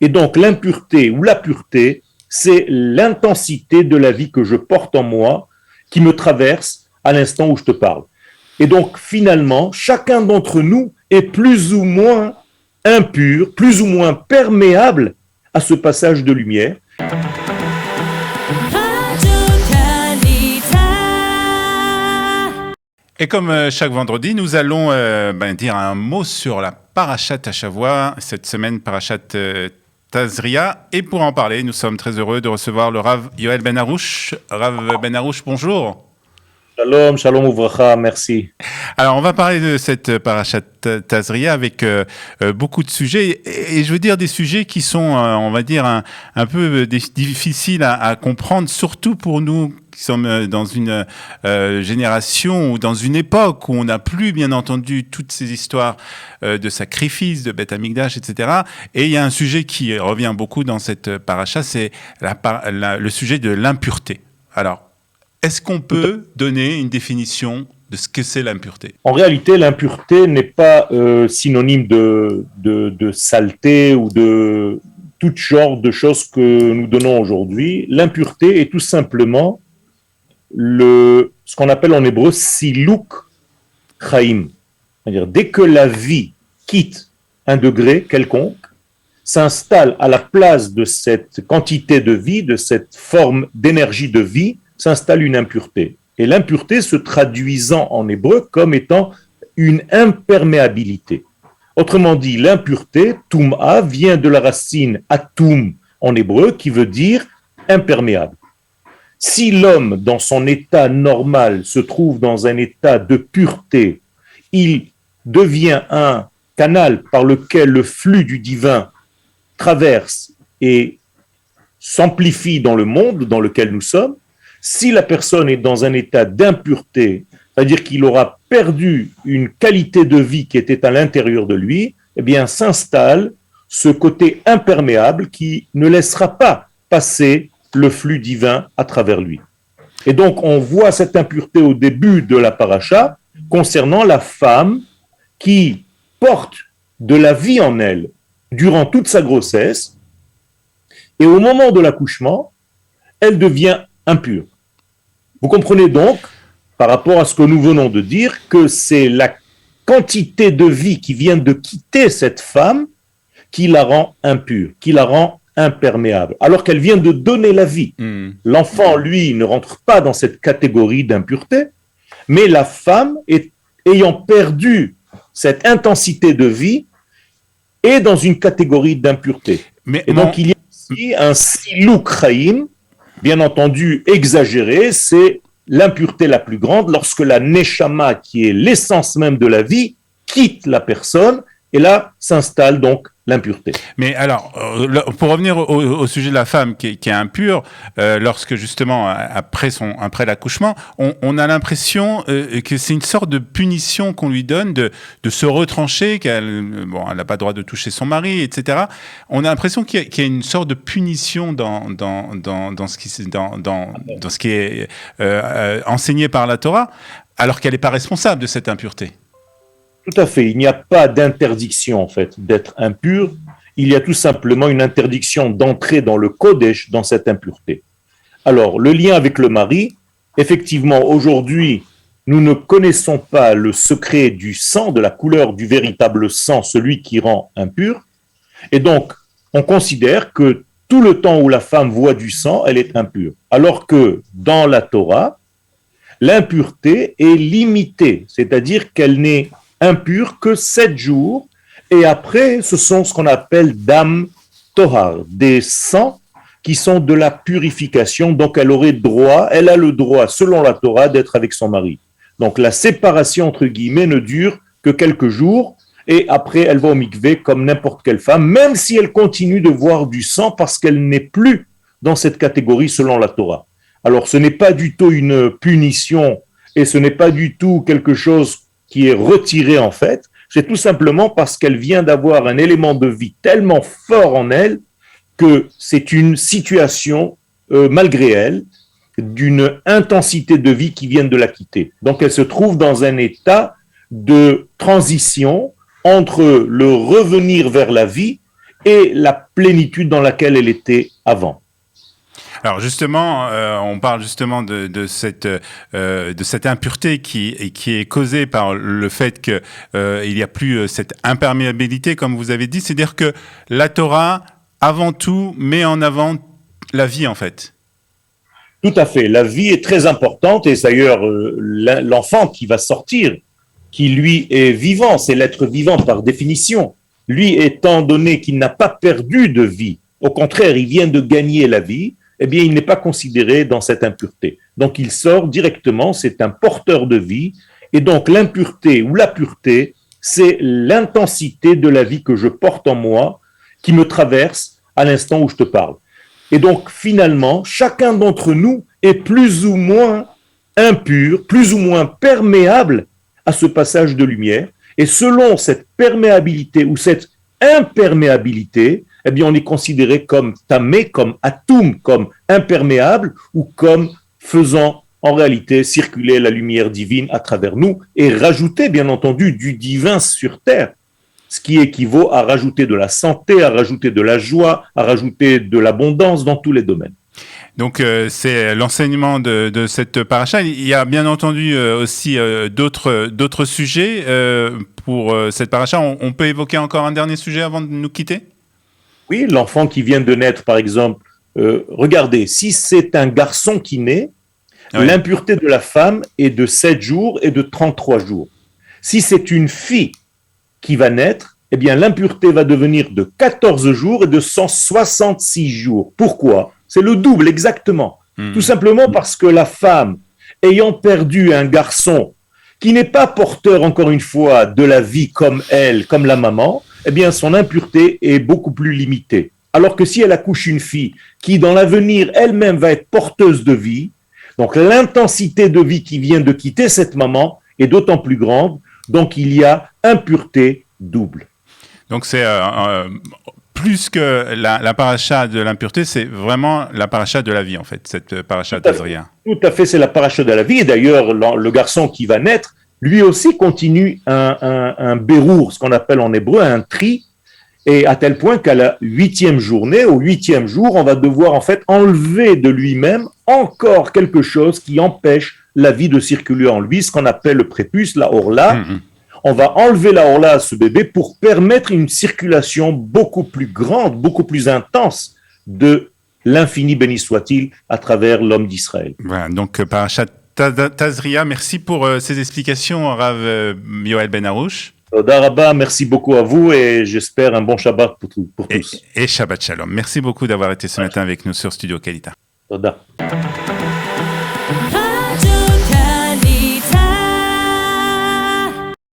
Et donc l'impureté ou la pureté, c'est l'intensité de la vie que je porte en moi qui me traverse à l'instant où je te parle. Et donc finalement, chacun d'entre nous est plus ou moins impur, plus ou moins perméable à ce passage de lumière. Et comme chaque vendredi, nous allons dire un mot sur la Parashat Hashavua, cette semaine Parashat Tazria. Et pour en parler, nous sommes très heureux de recevoir le Rav Yoel Ben Aroush. Rav Ben Aroush, bonjour. Shalom, shalom uvracha, merci. Alors, on va parler de cette Parashat Tazria avec beaucoup de sujets. Et je veux dire des sujets qui sont, on va dire, un peu difficiles à comprendre, surtout pour nous qui sommes dans une génération ou dans une époque où on n'a plus, bien entendu, toutes ces histoires de sacrifices, de Beth Amikdash, etc. Et il y a un sujet qui revient beaucoup dans cette paracha, c'est le sujet de l'impureté. Alors, est-ce qu'on peut donner une définition de ce que c'est l'impureté? En réalité, l'impureté n'est pas synonyme de saleté ou de tout genre de choses que nous donnons aujourd'hui. L'impureté est tout simplement ce qu'on appelle en hébreu siluk chaim. C'est-à-dire, dès que la vie quitte un degré quelconque, s'installe à la place de cette quantité de vie, de cette forme d'énergie de vie, s'installe une impureté. Et l'impureté se traduisant en hébreu comme étant une imperméabilité. Autrement dit, l'impureté, tum'a, vient de la racine atum en hébreu, qui veut dire imperméable. Si l'homme, dans son état normal, se trouve dans un état de pureté, il devient un canal par lequel le flux du divin traverse et s'amplifie dans le monde dans lequel nous sommes. Si la personne est dans un état d'impureté, c'est-à-dire qu'il aura perdu une qualité de vie qui était à l'intérieur de lui, eh bien s'installe ce côté imperméable qui ne laissera pas passer le flux divin à travers lui. Et donc on voit cette impureté au début de la paracha concernant la femme qui porte de la vie en elle durant toute sa grossesse et au moment de l'accouchement, elle devient impure. Vous comprenez donc, par rapport à ce que nous venons de dire, que c'est la quantité de vie qui vient de quitter cette femme qui la rend impure, qui la rend imperméable, alors qu'elle vient de donner la vie. L'enfant, lui, ne rentre pas dans cette catégorie d'impureté, mais la femme, ayant perdu cette intensité de vie, est dans une catégorie d'impureté. Et donc, il y a ici un siluk chaim, bien entendu exagéré, c'est l'impureté la plus grande lorsque la neshama, qui est l'essence même de la vie, quitte la personne, et là s'installe donc l'impureté. Mais alors, pour revenir au sujet de la femme qui est impure, lorsque justement, après l'accouchement, on a l'impression que c'est une sorte de punition qu'on lui donne de se retrancher, elle n'a pas le droit de toucher son mari, etc. On a l'impression qu'il y a une sorte de punition dans ce qui est enseigné par la Torah, alors qu'elle n'est pas responsable de cette impureté. Tout à fait. Il n'y a pas d'interdiction, en fait, d'être impur. Il y a tout simplement une interdiction d'entrer dans le Kodesh, dans cette impureté. Alors, le lien avec le mari, effectivement, aujourd'hui, nous ne connaissons pas le secret du sang, de la couleur du véritable sang, celui qui rend impur. Et donc, on considère que tout le temps où la femme voit du sang, elle est impure. Alors que dans la Torah, l'impureté est limitée, c'est-à-dire qu'elle n'est impure que 7 jours, et après, ce sont ce qu'on appelle dam tohar, des sangs qui sont de la purification, donc elle a le droit, selon la Torah, d'être avec son mari. Donc la séparation, entre guillemets, ne dure que quelques jours, et après, elle va au mikvé comme n'importe quelle femme, même si elle continue de voir du sang, parce qu'elle n'est plus dans cette catégorie selon la Torah. Alors, ce n'est pas du tout une punition, et ce n'est pas du tout quelque chose qui est retiré en fait, c'est tout simplement parce qu'elle vient d'avoir un élément de vie tellement fort en elle que c'est une situation, malgré elle, d'une intensité de vie qui vient de la quitter. Donc elle se trouve dans un état de transition entre le revenir vers la vie et la plénitude dans laquelle elle était avant. Alors justement, on parle justement de cette impureté qui est causée par le fait que il n'y a plus cette imperméabilité, comme vous avez dit. C'est-à-dire que la Torah, avant tout, met en avant la vie, en fait. Tout à fait. La vie est très importante et d'ailleurs, l'enfant qui va sortir, qui lui est vivant, c'est l'être vivant par définition. Lui, étant donné qu'il n'a pas perdu de vie, au contraire, il vient de gagner la vie, eh bien, il n'est pas considéré dans cette impureté. Donc, il sort directement, c'est un porteur de vie, et donc l'impureté ou la pureté, c'est l'intensité de la vie que je porte en moi, qui me traverse à l'instant où je te parle. Et donc, finalement, chacun d'entre nous est plus ou moins impur, plus ou moins perméable à ce passage de lumière, et selon cette perméabilité ou cette imperméabilité, eh bien, on est considéré comme tamé, comme atum, comme imperméable ou comme faisant en réalité circuler la lumière divine à travers nous et rajouter, bien entendu, du divin sur terre, ce qui équivaut à rajouter de la santé, à rajouter de la joie, à rajouter de l'abondance dans tous les domaines. Donc c'est l'enseignement de cette paracha. Il y a bien entendu aussi d'autres sujets pour cette paracha. On peut évoquer encore un dernier sujet avant de nous quitter? Oui, l'enfant qui vient de naître, par exemple, regardez, si c'est un garçon qui naît, oui, l'impureté de la femme est de 7 jours et de 33 jours. Si c'est une fille qui va naître, eh bien l'impureté va devenir de 14 jours et de 166 jours. Pourquoi? C'est le double, exactement. Tout simplement parce que la femme, ayant perdu un garçon qui n'est pas porteur, encore une fois, de la vie comme elle, comme la maman, eh bien son impureté est beaucoup plus limitée. Alors que si elle accouche une fille qui, dans l'avenir, elle-même va être porteuse de vie, donc l'intensité de vie qui vient de quitter cette maman est d'autant plus grande, donc il y a impureté double. Donc c'est plus que la paracha de l'impureté, c'est vraiment la paracha de la vie, en fait, cette paracha d'Azria. Tout à fait, c'est la paracha de la vie. Et d'ailleurs, le garçon qui va naître, lui aussi continue un bérour, ce qu'on appelle en hébreu un tri, et à tel point qu'à la 8e journée, au 8e jour, on va devoir en fait enlever de lui-même encore quelque chose qui empêche la vie de circuler en lui, ce qu'on appelle le prépuce, la orla. On va enlever la orla à ce bébé pour permettre une circulation beaucoup plus grande, beaucoup plus intense de l'infini béni soit-il à travers l'homme d'Israël. Voilà, donc parachat Tazria, merci pour ces explications, Rav Yoel Ben Arouche. Toda Rabba, merci beaucoup à vous et j'espère un bon Shabbat pour tous. Et Shabbat Shalom. Merci beaucoup d'avoir été ce matin avec nous sur Studio Kalita. Toda.